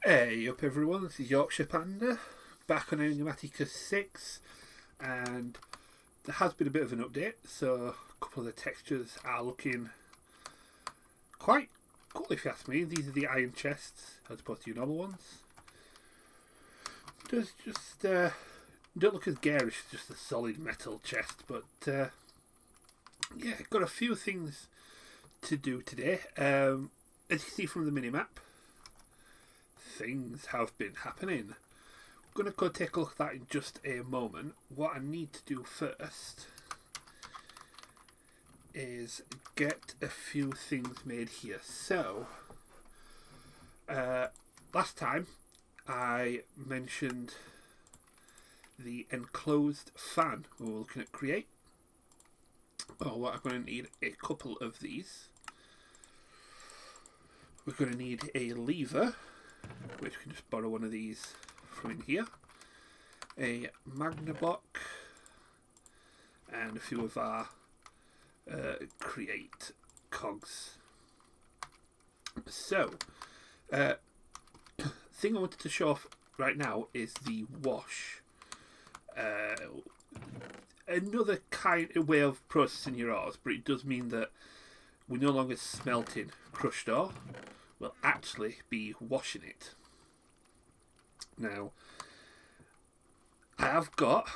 Hey up everyone, this is Yorkshire Panda, back on Enigmatica 6, and there has been a bit of an update, so a couple of the textures are looking quite cool if you ask me. These are the iron chests as opposed to your normal ones. Does just don't look as garish as just a solid metal chest, but yeah, got a few things to do today. As you can see from the minimap, things have been happening. I'm going to go take a look at that in just a moment. What I need to do first is get a few things made here. So, last time I mentioned the enclosed fan we were looking at create. What I'm going to need a couple of these. We're going to need a lever, which we can just borrow one of these from in here, a Magnum Block, and a few of our create cogs. So, thing I wanted to show off right now is the wash. Another kind of way of processing your ores, but it does mean that we're no longer smelting crushed ore. We'll actually be washing it. Now, I have got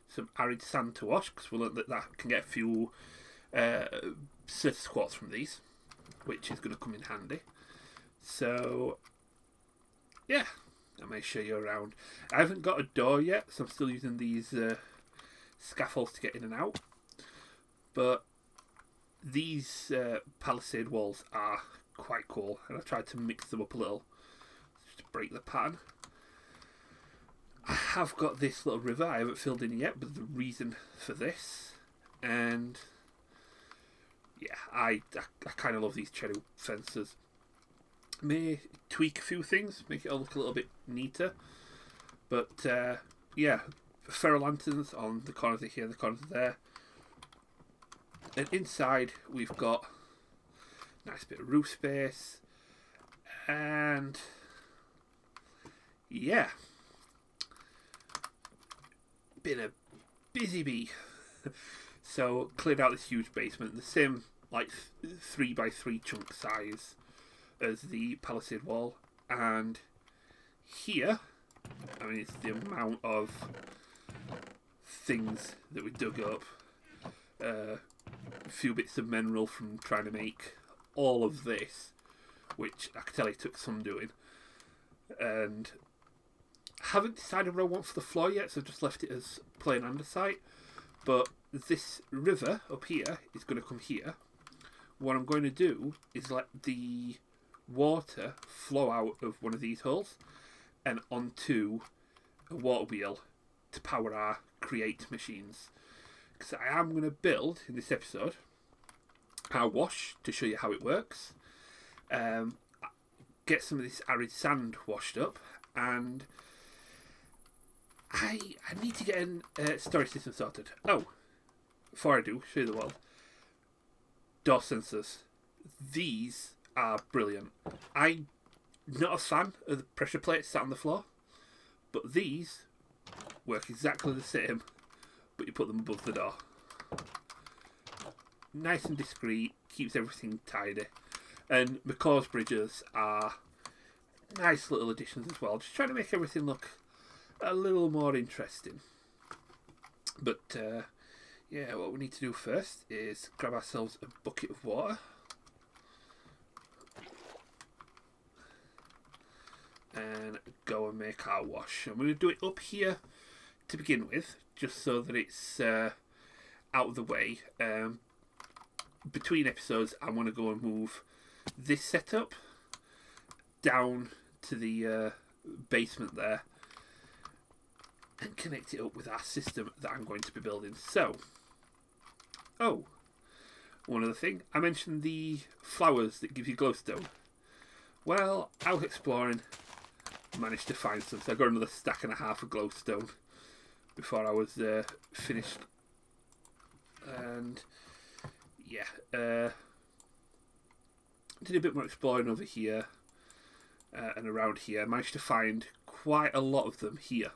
some arid sand to wash, because we'll learn that can get a few surface quartz from these, which is going to come in handy. So, yeah, I may show you around. I haven't got a door yet, so I'm still using these scaffolds to get in and out. But these palisade walls are quite cool, and I tried to mix them up a little just to break the pattern. I have got this little river I haven't filled in yet, but the reason for this, and yeah, I kind of love these cherry fences. May tweak a few things, make it all look a little bit neater, but yeah, ferro lanterns on the corners of here, the corners of there, and inside we've got nice bit of roof space, and yeah, been a busy bee. So cleared out this huge basement, the same like 3x3 chunk size as the palisade wall, and here, I mean, it's the amount of things that we dug up, a few bits of mineral from trying to make all of this, which I can tell it took some doing, and haven't decided what I want for the floor yet, so I've just left it as plain andesite. But this river up here is going to come here. What I'm going to do is let the water flow out of one of these holes and onto a water wheel to power our create machines, because I am going to build in this episode our wash to show you how it works, get some of this arid sand washed up, and I need to get a storage system sorted. Oh, before I do, show you the world. Door sensors. These are brilliant. I'm not a fan of the pressure plates sat on the floor, but these work exactly the same, but you put them above the door. Nice and discreet, keeps everything tidy. And McCaw's bridges are nice little additions as well, just trying to make everything look a little more interesting. But yeah, what we need to do first is grab ourselves a bucket of water, and go and make our wash. I'm going to do it up here to begin with, just so that it's out of the way. Between episodes, I want to go and move this setup down to the basement there and connect it up with our system that I'm going to be building. So, one other thing, I mentioned the flowers that give you glowstone. Well, I was exploring, managed to find some, so I got another stack and a half of glowstone before I was finished. And yeah, did a bit more exploring over here, and around here. I managed to find quite a lot of them here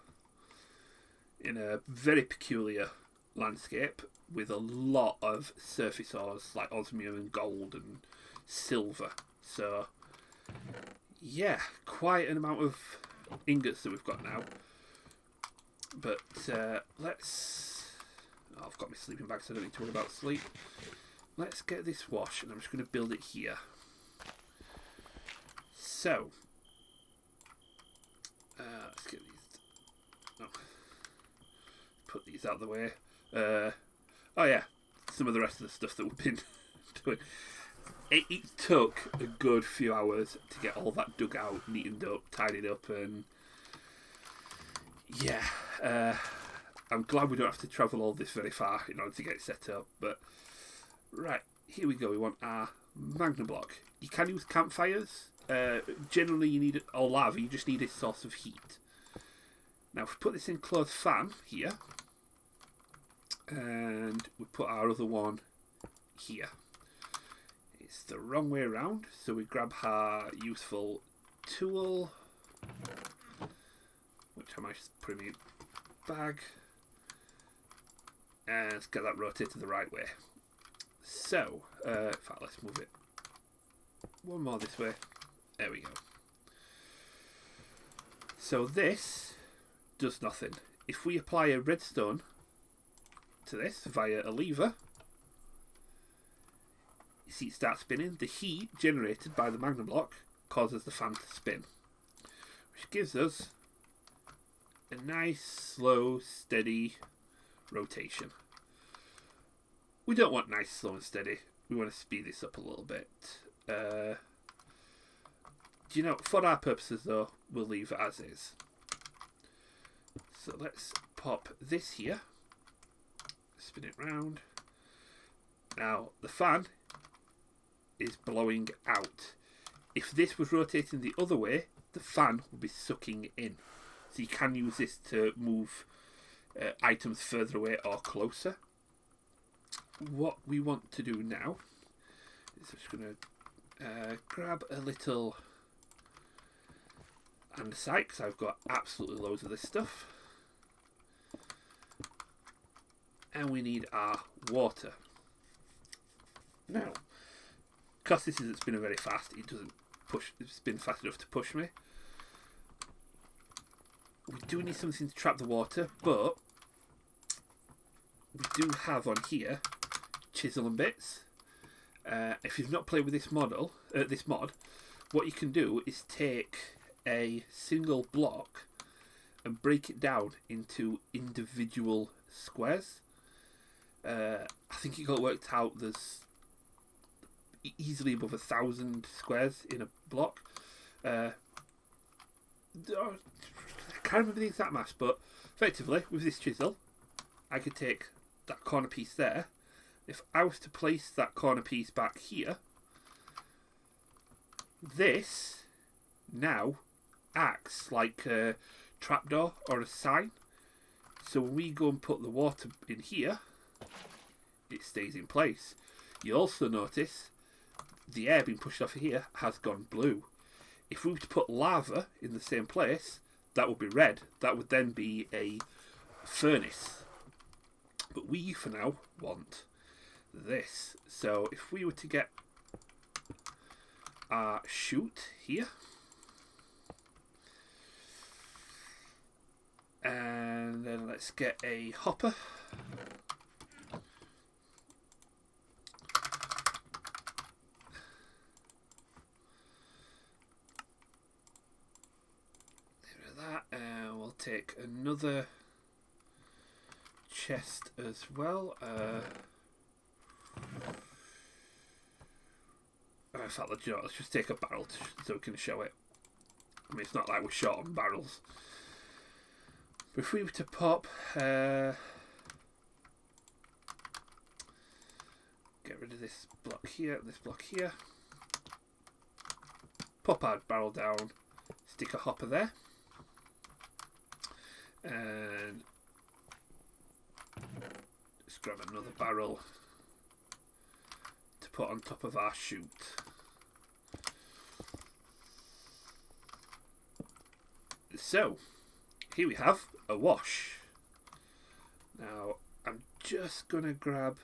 in a very peculiar landscape with a lot of surface ores like osmium and gold and silver. So yeah, quite an amount of ingots that we've got now. But let's... Oh, I've got my sleeping bag, so I don't need to worry about sleep. Let's get this wash, and I'm just going to build it here. So, let's get these... Oh, put these out of the way. Oh yeah, some of the rest of the stuff that we've been doing. It took a good few hours to get all that dug out, neatened up, tidied up, and yeah, I'm glad we don't have to travel all this very far in order to get it set up. But right, here we go. We want our Magnum Block. You can use campfires. Generally, you need or lava. You just need a source of heat. Now, if we put this in closed fan here, and we put our other one here. It's the wrong way around, so we grab our useful tool, which I might just put in my bag, and let's get that rotated the right way. So, in fact, let's move it one more this way. There we go. So this does nothing. If we apply a redstone to this via a lever, you see it starts spinning. The heat generated by the Magnum Block causes the fan to spin, which gives us a nice, slow, steady rotation. We don't want nice, slow and steady. We want to speed this up a little bit. Do you know, for our purposes though, we'll leave it as is. So let's pop this here. Spin it round. Now, the fan is blowing out. If this was rotating the other way, the fan would be sucking in. So you can use this to move items further away or closer. What we want to do now is just going to grab a little andesite, because I've got absolutely loads of this stuff. And we need our water. Now, because this isn't spinning very fast, it doesn't spin fast enough to push me. We do need something to trap the water, but we do have on here chisel and bits. If you've not played with this mod, what you can do is take a single block and break it down into individual squares. I think it got worked out. There's easily above 1,000 squares in a block. I can't remember the exact mass, but effectively with this chisel, I could take that corner piece there. If I was to place that corner piece back here, this now acts like a trapdoor or a sign. So when we go and put the water in here, it stays in place. You also notice the air being pushed off of here has gone blue. If we were to put lava in the same place, that would be red. That would then be a furnace. But we, for now, want this. So if we were to get our chute here, and then let's get a hopper. We'll take another chest as well. In fact, let's just take a barrel so we can show it. I mean, it's not like we're short on barrels. But if we were to pop, get rid of this block here and this block here, pop our barrel down, stick a hopper there, and just grab another barrel to put on top of our chute. So, here we have a wash. Now, I'm just going to grab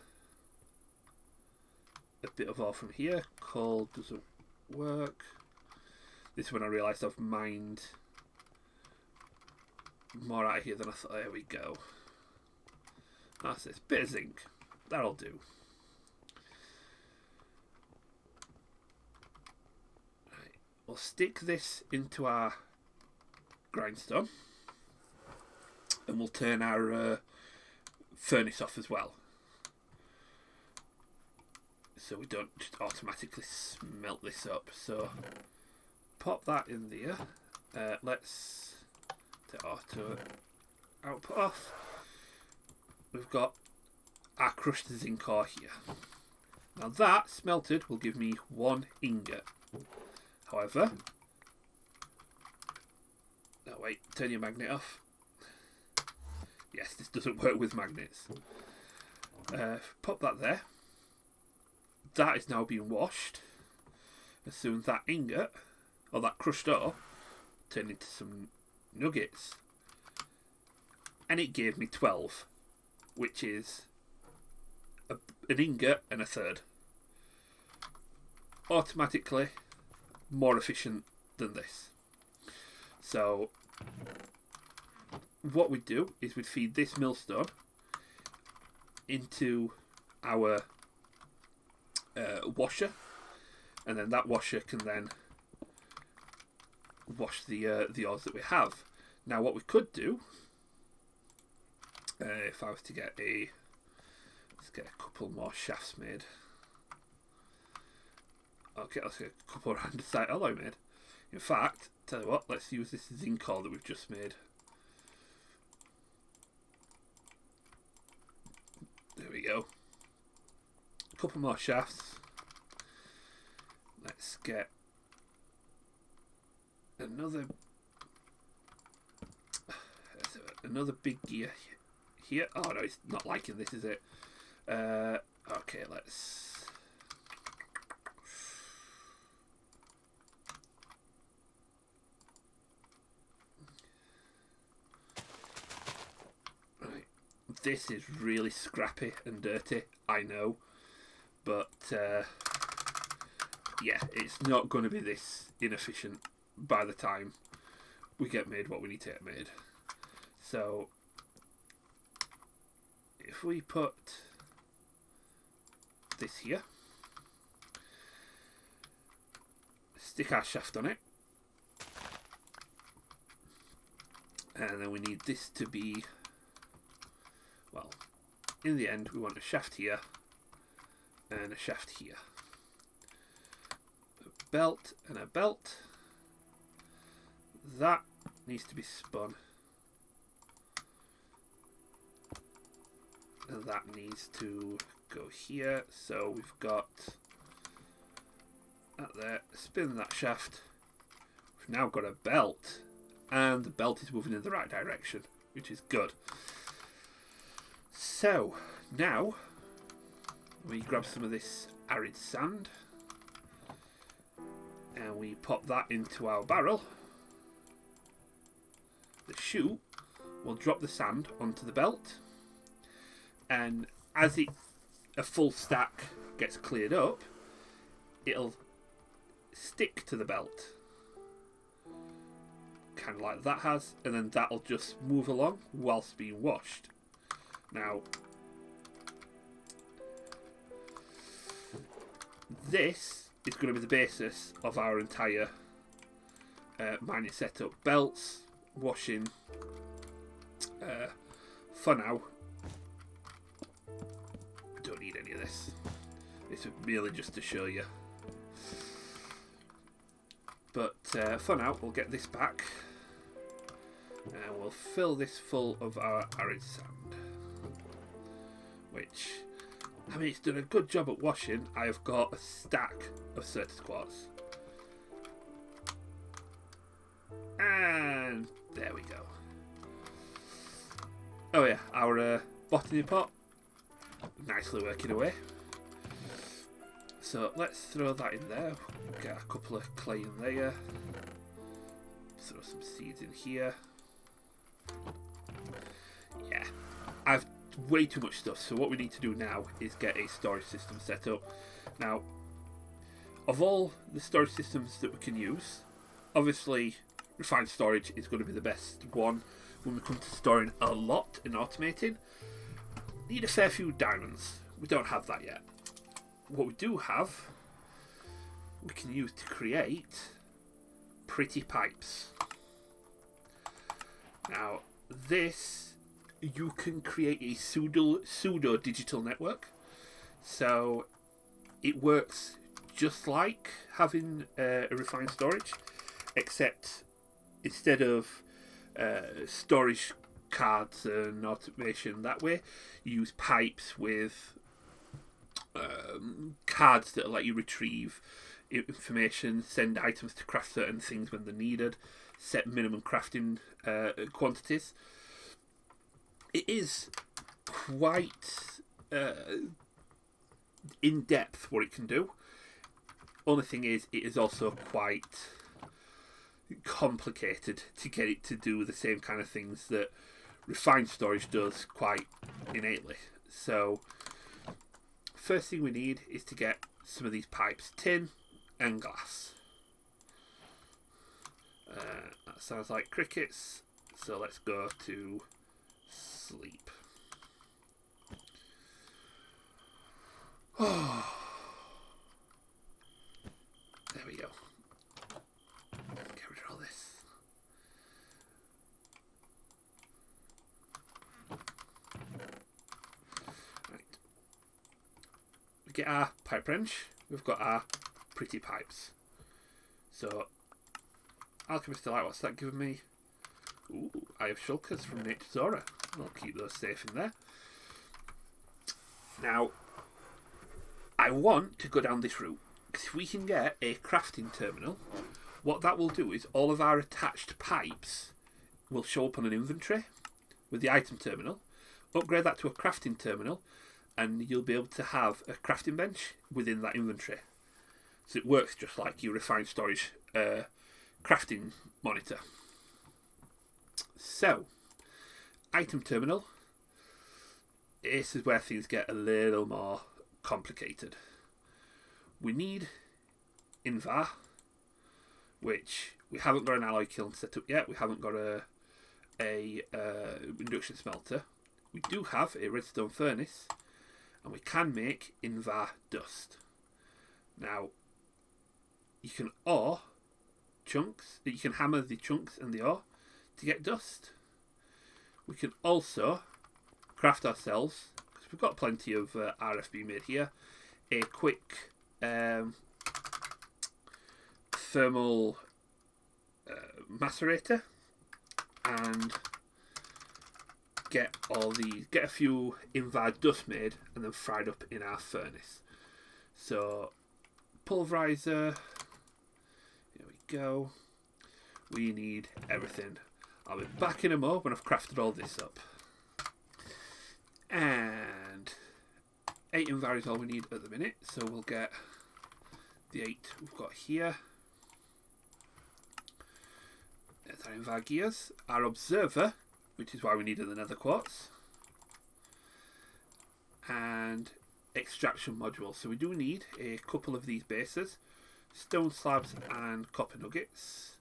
a bit of ore from here. Coal doesn't work. This is when I realised I've mined more out of here than I thought. There we go. That's this. Bit of zinc. That'll do. Right. We'll stick this into our grindstone. And we'll turn our furnace off as well. So we don't just automatically smelt this up. So pop that in there. Let's take auto output off. We've got our crushed zinc ore here. Now that smelted will give me 1 ingot. However, no wait, turn your magnet off. Yes, this doesn't work with magnets. Pop that there. That is now being washed. As soon as that ingot, or that crushed ore, turned into some nuggets. And it gave me 12, which is an ingot and a third. Automatically more efficient than this. So what we do is we'd feed this millstone into our washer, and then that washer can then wash the ores that we have. Now what we could do, if I was to get let's get a couple more shafts made. Okay, let's get a couple of andesite alloy made. In fact, tell you what, let's use this zinc ore that we've just made. There we go. A couple more shafts. Let's get another big gear here. Oh no, it's not liking this, is it? Okay, let's. Right, this is really scrappy and dirty, I know, but yeah, it's not going to be this inefficient by the time we get made what we need to get made. So if we put this here, stick our shaft on it, and then we need this to be, well, in the end we want a shaft here and a shaft here, a belt and a belt. That needs to be spun, and that needs to go here. So we've got that there, spin that shaft. We've now got a belt, and the belt is moving in the right direction, which is good. So now we grab some of this arid sand and we pop that into our barrel. The chute will drop the sand onto the belt, and as a full stack gets cleared up, it'll stick to the belt, kind of like that has, and then that'll just move along whilst being washed. Now this is going to be the basis of our entire mining setup. Belts, washing. For now, don't need any of this. This is merely just to show you. But for now, we'll get this back and we'll fill this full of our arid sand, which, I mean, it's done a good job at washing. I have got a stack of Certus quartz, and there we go. Oh yeah, our botany pot, nicely working away. So let's throw that in there. Get a couple of clay in there. throw some seeds in here. Yeah, I've way too much stuff, so what we need to do now is get a storage system set up. Now, of all the storage systems that we can use, obviously refined storage is going to be the best one when we come to storing a lot and automating. Need a fair few diamonds. We don't have that yet. What we do have, we can use to create pretty pipes. Now, this, you can create a pseudo digital network. So it works just like having a refined storage, except instead of storage cards and automation that way, you use pipes with cards that let you retrieve information, send items to craft certain things when they're needed, set minimum crafting quantities. It is quite in depth what it can do. Only thing is, it is also quite complicated to get it to do the same kind of things that refined storage does quite innately. So first thing we need is to get some of these pipes, tin and glass. That sounds like crickets, so let's go to sleep. Oh, there we go. Get rid of all this. Right. We get our pipe wrench. We've got our pretty pipes. So, Alchemist Delight, what's that giving me? Ooh, I have shulkers from Nature's Aura. I'll keep those safe in there. Now, I want to go down this route, because if we can get a crafting terminal, what that will do is all of our attached pipes will show up on an inventory with the item terminal. Upgrade that to a crafting terminal, and you'll be able to have a crafting bench within that inventory. So it works just like your refined storage crafting monitor. So, item terminal. This is where things get a little more complicated. We need Invar, which we haven't got an alloy kiln set up yet. We haven't got a induction smelter. We do have a redstone furnace, and we can make Invar dust. Now, you can ore chunks. You can hammer the chunks and the ore to get dust. We can also craft ourselves, because we've got plenty of RFB made here, a quick thermal macerator, and get a few Invar dust made and then fried up in our furnace. So pulverizer, here we go. We need everything. I'll be back in a mo when I've crafted all this up. And 8 Invar is all we need at the minute, so we'll get the 8 we've got here. There's our Invar gears. Our observer, which is why we needed the nether quartz. And extraction module. So we do need a couple of these bases. Stone slabs and copper nuggets.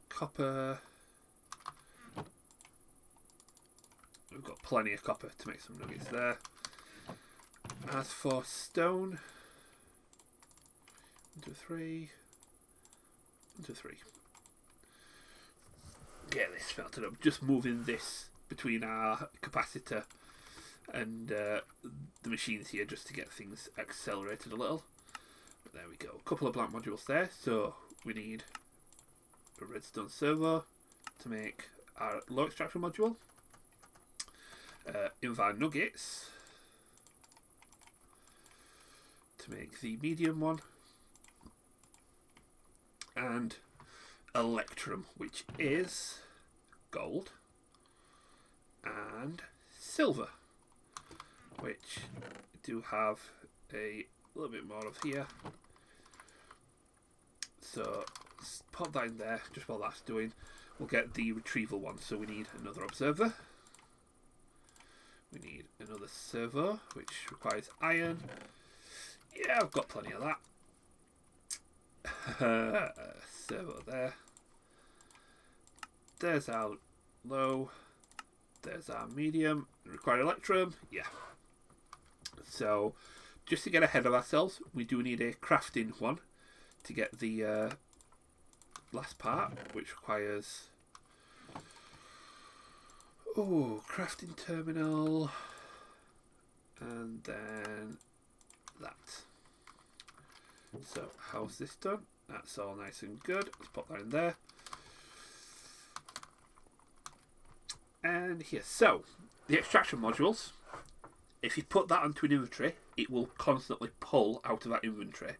Copper. We've got plenty of copper to make some nuggets there. As for stone, 1, 2, 3. 1, 2, 3. Get this smelted up. Just moving this between our capacitor and the machines here just to get things accelerated a little. But there we go. A couple of blank modules there. So we need a redstone servo to make our low extraction module. Invar nuggets to make the medium one, and electrum, which is gold, and silver, which do have a little bit more of here. So pop that in there just while that's doing. We'll get the retrieval one. So we need another observer. We need another servo, which requires iron. Yeah, I've got plenty of that. Servo there. There's our low. There's our medium. Require electrum. Yeah. So, just to get ahead of ourselves, we do need a crafting one to get the last part, which requires... Oh, crafting terminal. And then that. So, how's this done? That's all nice and good. Let's pop that in there. And here. So, the extraction modules, if you put that onto an inventory, it will constantly pull out of that inventory.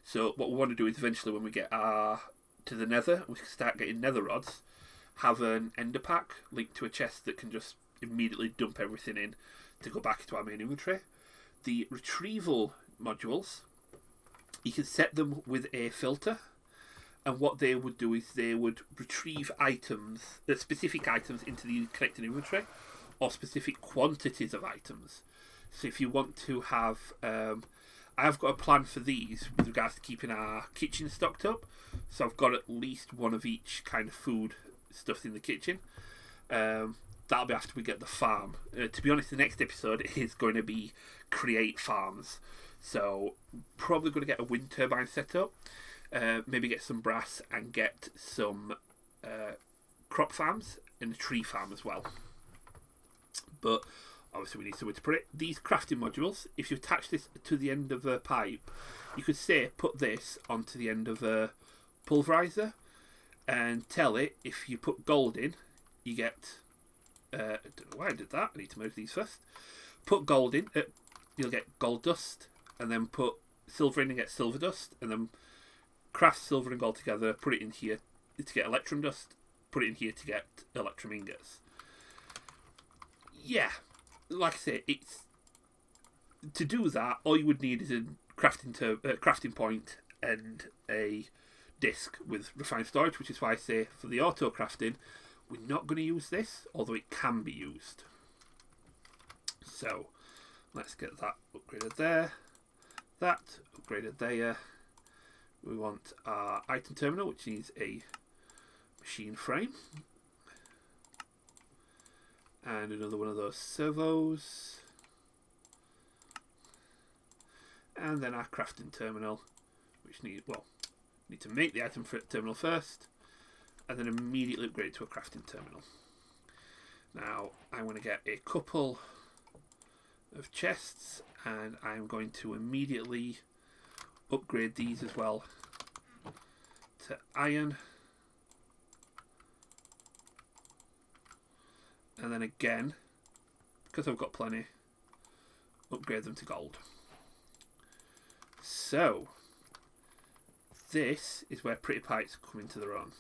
So what we want to do is eventually when we get to the nether, we start getting nether rods, have an ender pack linked to a chest that can just immediately dump everything in to go back into our main inventory. The retrieval modules, you can set them with a filter, and what they would do is they would retrieve items, specific items into the connected inventory, or specific quantities of items. So if you want to have, I've got a plan for these with regards to keeping our kitchen stocked up. So I've got at least one of each kind of food stuff in the kitchen. That'll be after we get the farm. To be honest, the next episode is going to be create farms. So probably going to get a wind turbine set up. Maybe get some brass and get some crop farms and a tree farm as well. But obviously we need somewhere to put it. These crafting modules, if you attach this to the end of a pipe, you could say put this onto the end of a pulverizer and tell it if you put gold in, you get... I don't know why I did that. I need to move these first. Put gold in, you'll get gold dust, and then put silver in and get silver dust, and then craft silver and gold together, put it in here to get electrum dust, put it in here to get electrum ingots. Yeah, like I say, it's to do that. All you would need is a crafting point and a disc with refined storage, which is why I say for the auto crafting, we're not going to use this, although it can be used. So let's get that upgraded there, that upgraded there. We want our item terminal, which needs a machine frame. And another one of those servos. And then our crafting terminal, which need to make the item terminal first, and then immediately upgrade it to a crafting terminal. Now, I'm going to get a couple of chests, and I'm going to immediately upgrade these as well to iron. And then again, because I've got plenty, upgrade them to gold. So, this is where Pretty Pipes come into their own.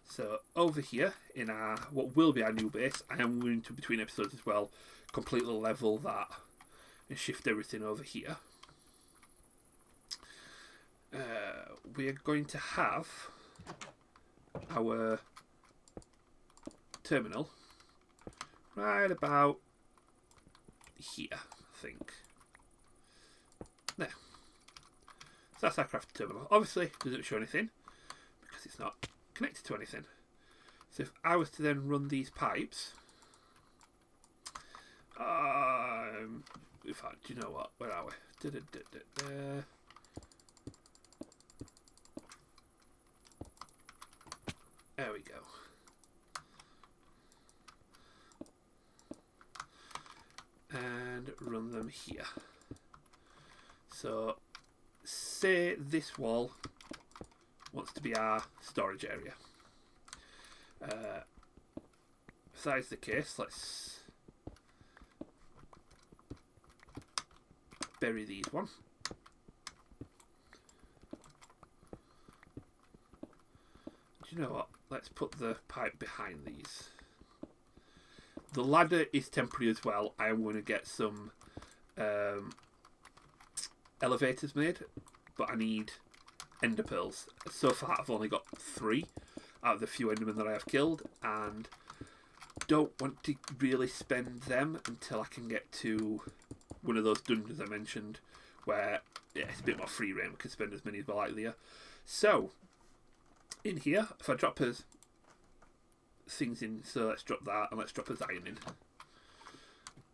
So, over here, in our what will be our new base, I am going to, between episodes as well, completely level that and shift everything over here. We are going to have our terminal right about here, I think. There. So that's our craft terminal. Obviously, it doesn't show anything because it's not connected to anything. So if I was to then run these pipes, in fact, do you know what? Where are we? There we go. And run them here. So, say this wall wants to be our storage area. If that is the case, let's bury these one. Do you know what? Let's put the pipe behind these. The ladder is temporary as well. I am going to get some elevators made, but I need ender pearls. So far I've only got 3 out of the few endermen that I have killed, and don't want to really spend them until I can get to one of those dungeons I mentioned where it's a bit more free reign. We can spend as many as we like there. So in here, if I drop us things in, so let's drop that and let's drop us iron in.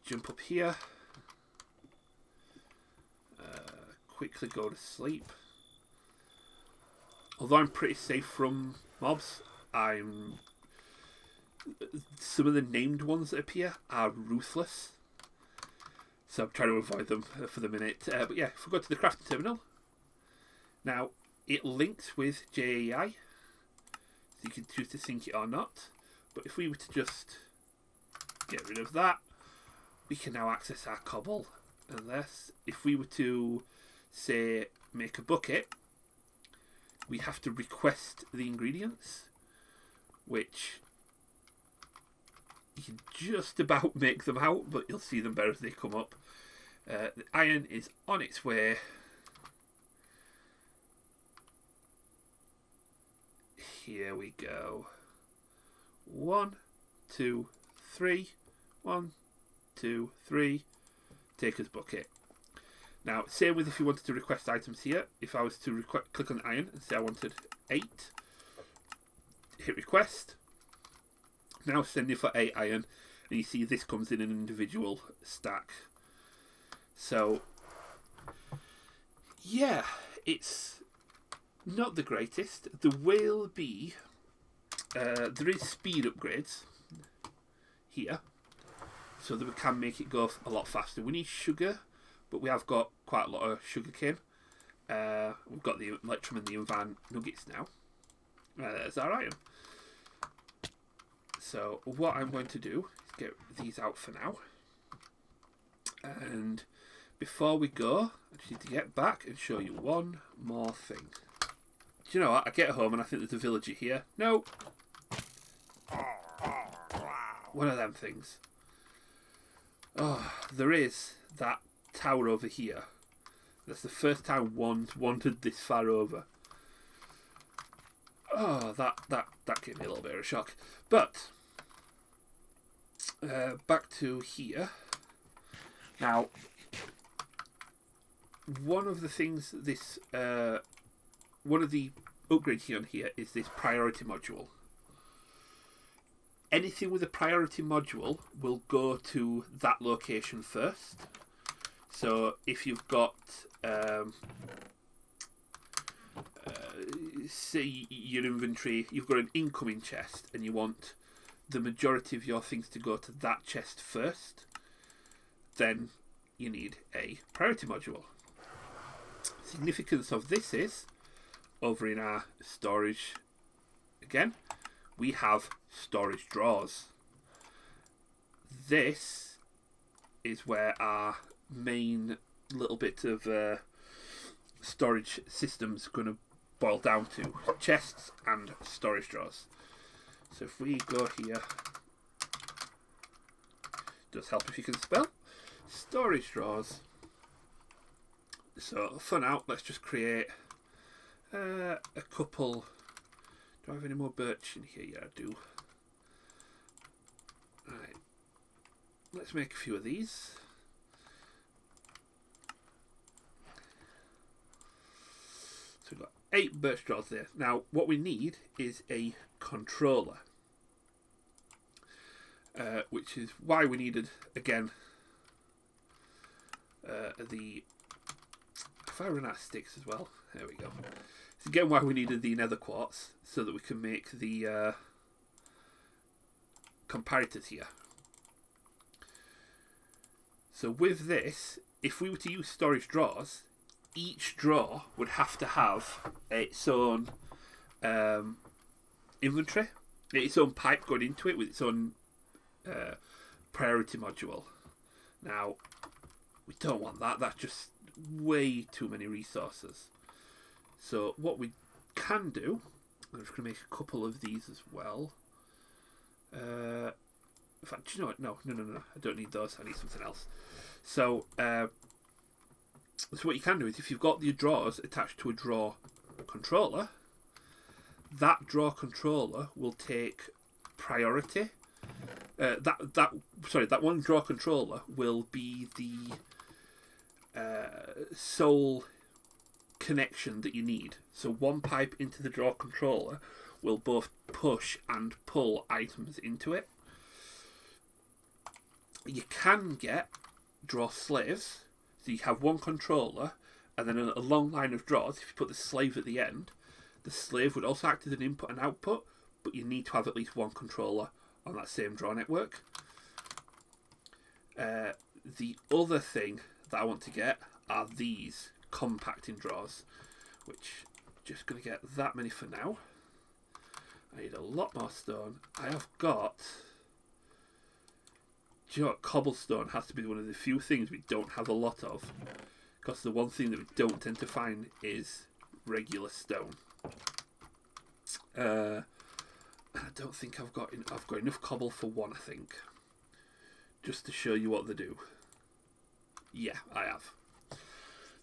Jump up here. Quickly go to sleep. Although I'm pretty safe from mobs, some of the named ones that appear are ruthless, so I'm trying to avoid them for the minute. But yeah, if we go to the crafting terminal, now it links with JAI, so you can choose to sync it or not. But if we were to just get rid of that, we can now access our cobble. And this, if we were to say make a bucket, we have to request the ingredients, which you can just about make them out, but you'll see them better as they come up. The iron is on its way. Here we go. 1, 2, 3. 1, 2, 3. Take us bucket. Now, same with if you wanted to request items here. If I was to click on iron and say I wanted 8, hit request. Now sending for 8 iron, and you see this comes in an individual stack. So, yeah, it's not the greatest. There will be, there is speed upgrades here, so that we can make it go a lot faster. We need sugar, but we have got quite a lot of sugar cane. We've got the electrum and the invan nuggets now. There's our iron. So what I'm going to do is get these out for now. And before we go, I just need to get back and show you one more thing. Do you know what? I get home and I think there's a villager here. No. One of them things. Oh, there is that tower over here. That's the first time one's wandered this far over. Oh, that gave me a little bit of a shock. But back to here. Now, one of the things this one of the upgrades here on here is this priority module. Anything with a priority module will go to that location first. So if you've got, say your inventory, you've got an incoming chest and you want the majority of your things to go to that chest first, then you need a priority module. Significance of this is, over in our storage again, we have storage drawers. This is where our main little bit of storage system's going to boil down to: chests and storage drawers. So if we go here, does help if you can spell, storage drawers. So for now, let's just create a couple. Do I have any more birch in here? Yeah, I do. Right, let's make a few of these. So we've got 8 birch drawers there. Now, what we need is a controller, which is why we needed, again, the... If I run out of sticks as well, there we go. It's again why we needed the nether quartz, so that we can make the comparators here. So with this, if we were to use storage drawers, each drawer would have to have its own inventory, its own pipe going into it with its own priority module. Now, we don't want that. That's just way too many resources. So what we can do, I'm just going to make a couple of these as well. In fact, do you know what? No. I don't need those. I need something else. So, so what you can do is, if you've got your drawers attached to a drawer controller, that draw controller will take priority. That one draw controller will be the sole connection that you need. So one pipe into the draw controller will both push and pull items into it. You can get draw slaves, so you have one controller and then a long line of draws. If you put the slave at the end, the slave would also act as an input and output, but you need to have at least one controller on that same draw network. The other thing that I want to get are these compacting draws, which just going to get that many for now. I need a lot more stone. I have got... Do you know what? Cobblestone has to be one of the few things we don't have a lot of, because the one thing that we don't tend to find is regular stone. And I don't think I've got enough cobble for one, I think. Just to show you what they do. Yeah, I have.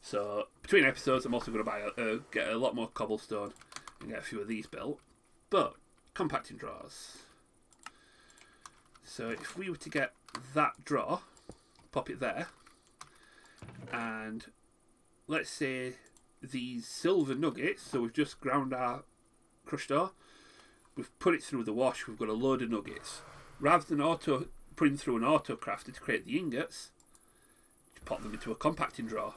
So between episodes, I'm also going to get a lot more cobblestone and get a few of these built. But compacting draws. So if we were to get that draw, pop it there, and let's say these silver nuggets, so we've just ground our crushed ore, we've put it through the wash, we've got a load of nuggets. Rather than putting through an auto crafter to create the ingots, just pop them into a compacting draw.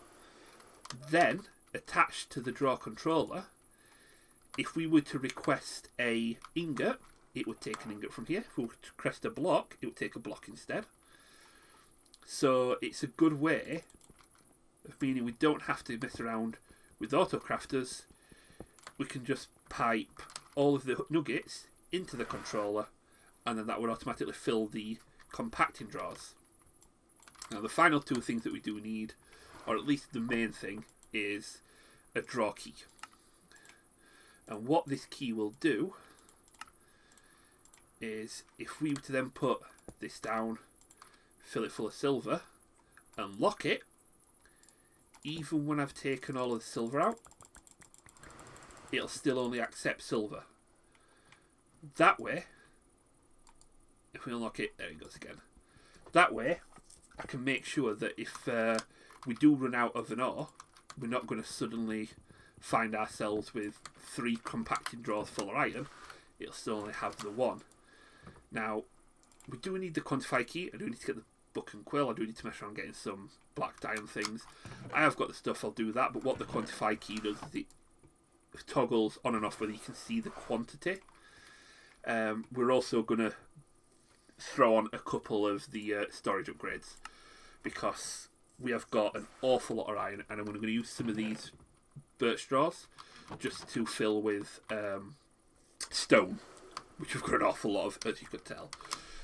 Then, attached to the draw controller, if we were to request a ingot, it would take an ingot from here. If we were to request a block, it would take a block instead. So it's a good way of meaning we don't have to mess around with auto crafters. We can just pipe all of the nuggets into the controller, and then that would automatically fill the compacting draws. Now the final two things that we do need, or at least the main thing, is a draw key. And what this key will do is, if we were to then put this down, fill it full of silver, and lock it, even when I've taken all of the silver out, it'll still only accept silver. That way, if we unlock it, there it goes again. That way, I can make sure that if we do run out of an ore, we're not going to suddenly find ourselves with 3 compacting draws full of iron. It'll still only have the one. Now, we do need the quantify key. I do need to get the book and quill. I do need to mess around getting some black dye and things. I have got the stuff, I'll do that. But what the quantify key does is it toggles on and off whether you can see the quantity. We're also going to throw on a couple of the storage upgrades, because we have got an awful lot of iron, and I'm going to use some of these birch straws just to fill with stone, which we've got an awful lot of, as you could tell.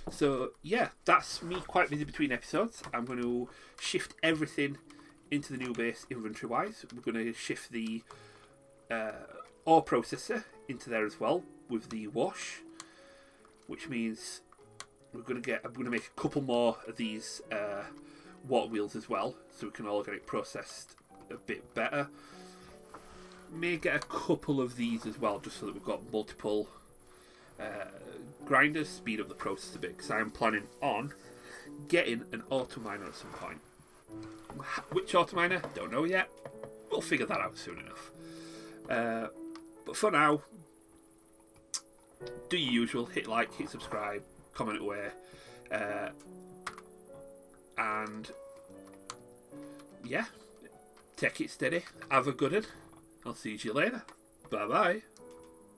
So yeah, that's me quite busy between episodes. I'm going to shift everything into the new base inventory wise. We're going to shift the ore processor into there as well with the wash, which means I'm going to make a couple more of these water wheels as well, so we can all get it processed a bit better. May get a couple of these as well, just so that we've got multiple grinders, speed up the process a bit, because I'm planning on getting an auto miner at some point. Which auto miner? Don't know yet. We'll figure that out soon enough. But for now, do your usual, hit like, hit subscribe, comment away, and yeah, take it steady, have a good one. I'll see you later. Bye bye.